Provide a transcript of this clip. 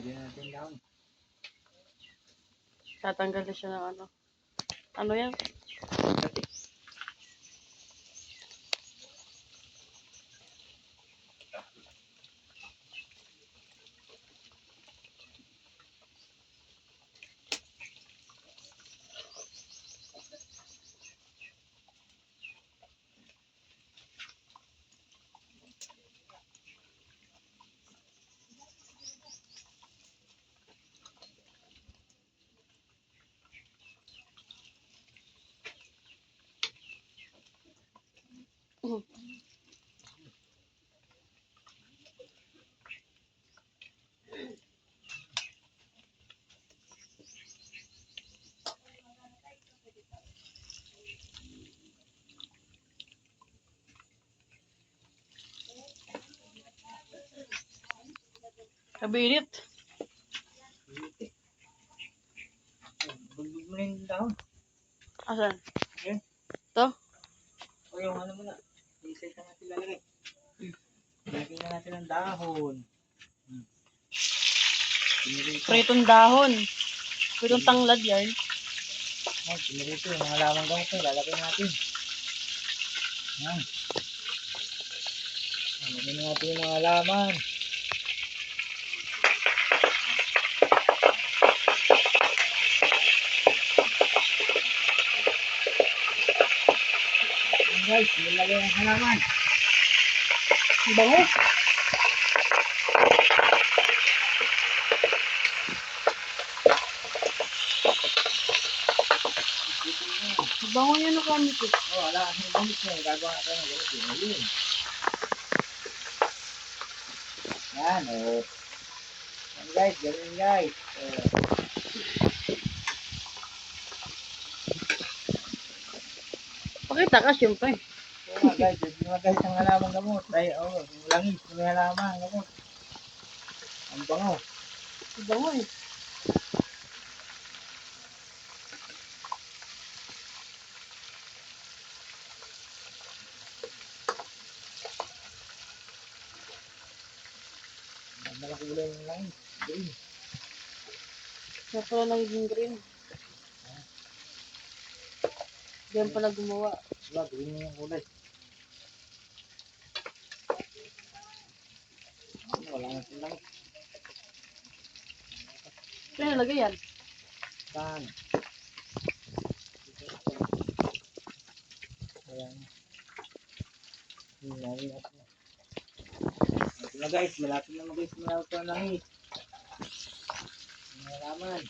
Lagyan natin lang. Tatanggal na siya ng ano. Ano yan? Kabirit. Bulbog mo na yung dahon. Asan? Yan. To? O yung ano muna. I-set na natin lalagay. Lagyan na natin ang dahon. Pinirito. Pritong dahon. Pritong tanglad yan. Yan, pinirito yung mga lamang gamot na lalagay natin. Yan. Lagyan natin yung mga laman. Yan guys, nilagay ang halaman. Bango. Bango yan ang gamit ko. Wala kasing gamit niya. Gagawa natin ng gamit yun. Ayun. Yan, o. Yan guys, ganun guys. Pakita ka, syempre. Oo nga guys, yung mga guys ang halaman gamot. Ay, yung langis, yung halaman gamot. Ang bango. Bango eh. Malaki kulay yung langis. Green. Kaya pala nagiging green. Diyan pala gumawa. Diba, green yung kulay. Wala nga silang langis. Kaya nalagay yan. Saan? Ayan. Ito na guys, malapit na guys. Malapit na langis. Yung halaman.